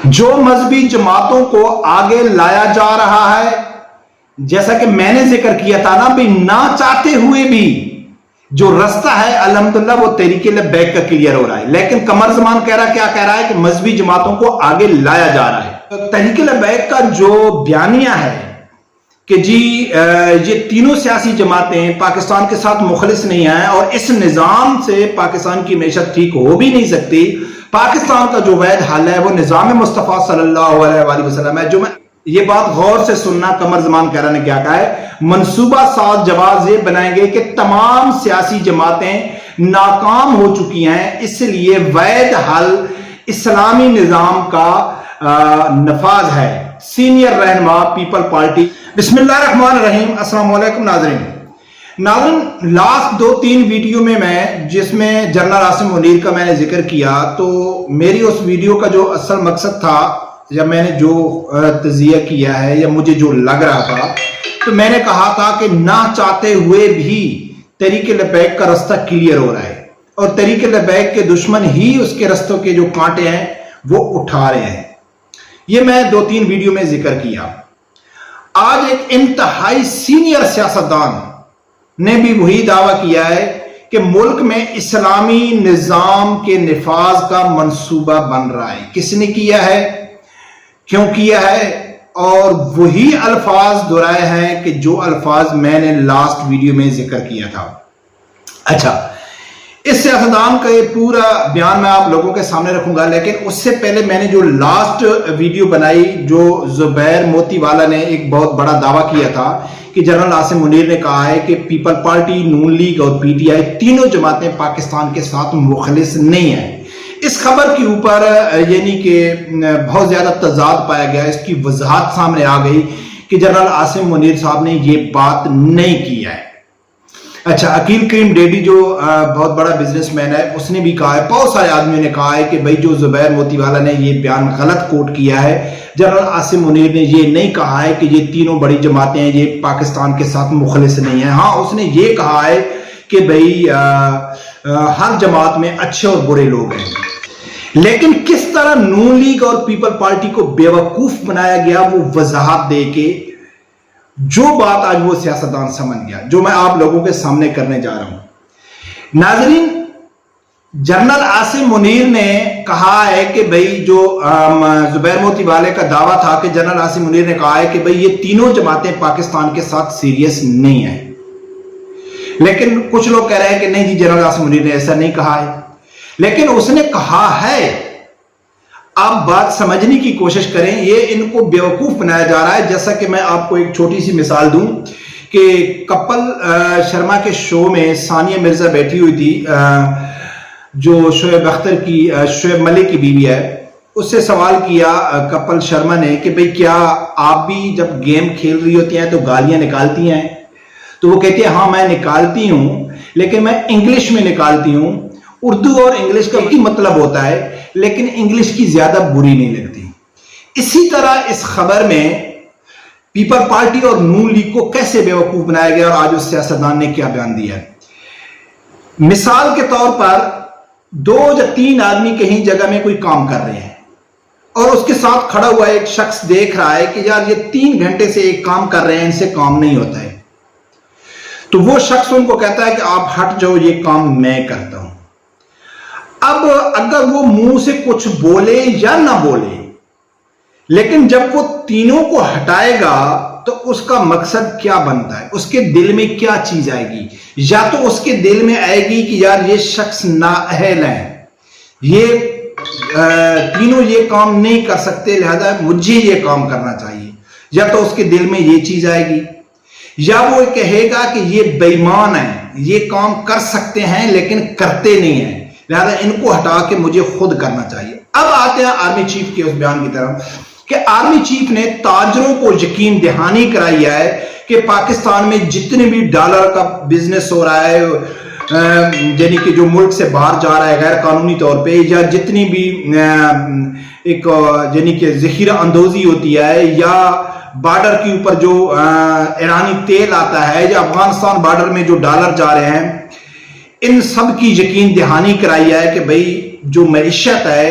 جو مذہبی جماعتوں کو آگے لایا جا رہا ہے، جیسا کہ میں نے ذکر کیا تھا نا بھی، نہ چاہتے ہوئے بھی جو رستہ ہے الحمدللہ وہ تحریک لبیک کا کلیئر ہو رہا ہے. لیکن قمر زمان کہہ رہا ہے کہ مذہبی جماعتوں کو آگے لایا جا رہا ہے. تحریک لبیک کا جو بیانیہ ہے کہ جی یہ تینوں سیاسی جماعتیں پاکستان کے ساتھ مخلص نہیں ہیں اور اس نظام سے پاکستان کی معیشت ٹھیک ہو بھی نہیں سکتی. پاکستان کا جو واحد حل ہے وہ نظام مصطفیٰ صلی اللہ علیہ وآلہ وسلم ہے. جو میں یہ بات غور سے سننا، قمر زمان کہہ رہا نے کیا کہا ہے، منصوبہ ساز جواز یہ بنائیں گے کہ تمام سیاسی جماعتیں ناکام ہو چکی ہیں، اس لیے واحد حل اسلامی نظام کا نفاذ ہے. سینئر رہنما پیپل پارٹی. بسم اللہ الرحمن الرحیم. السلام علیکم ناظرین. لاسٹ 2-3 ویڈیو میں جس میں جنرل عاصم منیر کا میں نے ذکر کیا، تو میری اس ویڈیو کا جو اصل مقصد تھا، یا میں نے جو تجزیہ کیا ہے یا مجھے جو لگ رہا تھا، تو میں نے کہا تھا کہ نہ چاہتے ہوئے بھی تحریک لبیک کا رستہ کلیئر ہو رہا ہے اور تحریک لبیک کے دشمن ہی اس کے رستوں کے جو کانٹے ہیں وہ اٹھا رہے ہیں. یہ میں 2-3 ویڈیو میں ذکر کیا. آج ایک انتہائی سینئر سیاستدان نے بھی وہی دعویٰ کیا ہے کہ ملک میں اسلامی نظام کے نفاذ کا منصوبہ بن رہا ہے. کس نے کیا ہے، کیوں کیا ہے، اور وہی الفاظ دہرائے ہیں کہ جو الفاظ میں نے لاسٹ ویڈیو میں ذکر کیا تھا. اچھا، اس سیاستدان کا یہ پورا بیان میں آپ لوگوں کے سامنے رکھوں گا، لیکن اس سے پہلے میں نے جو لاسٹ ویڈیو بنائی، جو زبیر موتی والا نے ایک بہت بڑا دعویٰ کیا تھا کہ جنرل عاصم منیر نے کہا ہے کہ پیپل پارٹی، نون لیگ اور پی ٹی آئی تینوں جماعتیں پاکستان کے ساتھ مخلص نہیں ہیں. اس خبر کے اوپر یعنی کہ بہت زیادہ تضاد پایا گیا. اس کی وضاحت سامنے آ گئی کہ جنرل عاصم منیر صاحب نے یہ بات نہیں کی ہے. اچھا، عقیل کریم ڈیڈی جو بہت بڑا بزنس مین ہے، اس نے بھی کہا ہے، بہت سارے آدمیوں نے کہا ہے کہ بھائی جو زبیر موتی والا نے یہ بیان غلط کوٹ کیا ہے. جنرل عاصم منیر نے یہ نہیں کہا ہے کہ یہ تینوں بڑی جماعتیں ہیں یہ پاکستان کے ساتھ مخلص نہیں ہیں. ہاں، اس نے یہ کہا ہے کہ بھئی ہر جماعت میں اچھے اور برے لوگ ہیں. لیکن کس طرح نون لیگ اور پیپل پارٹی کو بیوقوف بنایا گیا وہ وضاحت دے کے جو بات آج وہ سیاستدان سمجھ گیا، جو میں آپ لوگوں کے سامنے کرنے جا رہا ہوں. ناظرین، جنرل عاصم منیر نے کہا ہے کہ بھئی جو زبیر موتی والے کا دعویٰ تھا کہ جنرل عاصم منیر نے کہا ہے کہ بھئی یہ تینوں جماعتیں پاکستان کے ساتھ سیریس نہیں ہیں. لیکن کچھ لوگ کہہ رہے ہیں کہ نہیں جی، جنرل عاصم منیر نے ایسا نہیں کہا ہے. لیکن اس نے کہا ہے. آپ بات سمجھنے کی کوشش کریں، یہ ان کو بیوقوف بنایا جا رہا ہے. جیسا کہ میں آپ کو ایک چھوٹی سی مثال دوں کہ کپل شرما کے شو میں ثانیہ مرزا بیٹھی ہوئی تھی، جو شعیب اختر کی، شعیب ملک کی بیوی ہے. اس سے سوال کیا کپل شرما نے کہ بھئی کیا آپ بھی جب گیم کھیل رہی ہوتی ہیں تو گالیاں نکالتی ہیں؟ تو وہ کہتی ہے ہاں میں نکالتی ہوں، لیکن میں انگلش میں نکالتی ہوں. اردو اور انگلش کا ایک ہی مطلب ہوتا ہے، لیکن انگلش کی زیادہ بری نہیں لگتی. اسی طرح اس خبر میں پیپل پارٹی اور نون لیگ کو کیسے بیوقوف بنایا گیا اور آج اس سیاستدان نے کیا بیان دیا ہے. مثال کے طور پر 2 یا 3 آدمی کہیں جگہ میں کوئی کام کر رہے ہیں اور اس کے ساتھ کھڑا ہوا ایک شخص دیکھ رہا ہے کہ یار یہ 3 گھنٹے سے ایک کام کر رہے ہیں، ان سے کام نہیں ہوتا ہے. تو وہ شخص ان کو کہتا ہے کہ آپ ہٹ جاؤ، یہ کام میں کرتا ہوں. اب اگر وہ منہ سے کچھ بولے یا نہ بولے، لیکن جب وہ تینوں کو ہٹائے گا تو اس کا مقصد کیا بنتا ہے، اس کے دل میں کیا چیز آئے گی؟ یا تو اس کے دل میں آئے گی کہ یار یہ شخص نااہل ہے، یہ تینوں یہ کام نہیں کر سکتے، لہذا مجھے یہ کام کرنا چاہیے. یا تو اس کے دل میں یہ چیز آئے گی، یا وہ کہے گا کہ یہ بے ایمان ہیں، یہ کام کر سکتے ہیں لیکن کرتے نہیں ہیں، لہذا ان کو ہٹا کے مجھے خود کرنا چاہیے. اب آتے ہیں آرمی چیف کے اس بیان کی طرف کہ آرمی چیف نے تاجروں کو یقین دہانی کرائی ہے کہ پاکستان میں جتنے بھی ڈالر کا بزنس ہو رہا ہے، یعنی کہ جو ملک سے باہر جا رہا ہے غیر قانونی طور پہ، یا جتنی بھی ایک یعنی کہ ذخیرہ اندوزی ہوتی ہے، یا بارڈر کے اوپر جو ایرانی تیل آتا ہے، یا افغانستان بارڈر میں جو ڈالر جا رہے ہیں، ان سب کی یقین دہانی کرائی ہے کہ بھئی جو معیشت ہے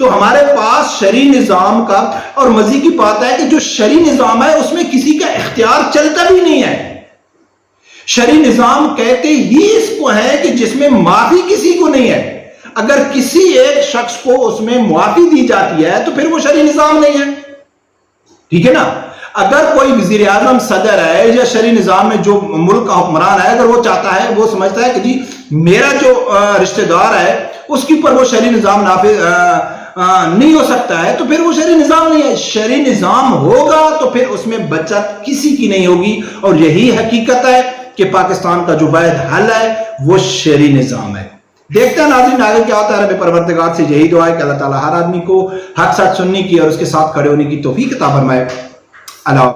تو ہمارے پاس شرعی نظام کا، اور مزید کی بات ہے کہ جو شرعی نظام ہے اس میں کسی کا اختیار چلتا بھی نہیں ہے. شرعی نظام کہتے ہی اس کو ہے کہ جس میں معافی کسی کو نہیں ہے. اگر کسی ایک شخص کو اس میں معافی دی جاتی ہے تو پھر وہ شرعی نظام نہیں ہے. ٹھیک ہے نا؟ اگر کوئی وزیر اعظم، صدر ہے یا شرعی نظام میں جو ملک کا حکمران ہے، اگر وہ چاہتا ہے، وہ سمجھتا ہے کہ جی میرا جو رشتہ دار ہے اس کے اوپر وہ شرعی نظام نافذ نہیں ہو سکتا ہے، تو پھر وہ شرعی نظام نہیں ہے. شرعی نظام ہوگا تو پھر اس میں بچت کسی کی نہیں ہوگی، اور یہی حقیقت ہے کہ پاکستان کا جو واحد حل ہے وہ شرعی نظام ہے. دیکھتے ہیں ناظرین آگے کیا ہوتا ہے. رب پروردگار سے یہی دعا ہے کہ اللہ تعالیٰ ہر آدمی کو حق سچ سننے کی اور اس کے ساتھ کھڑے ہونے کی توفیق عطا فرمائے. اللہ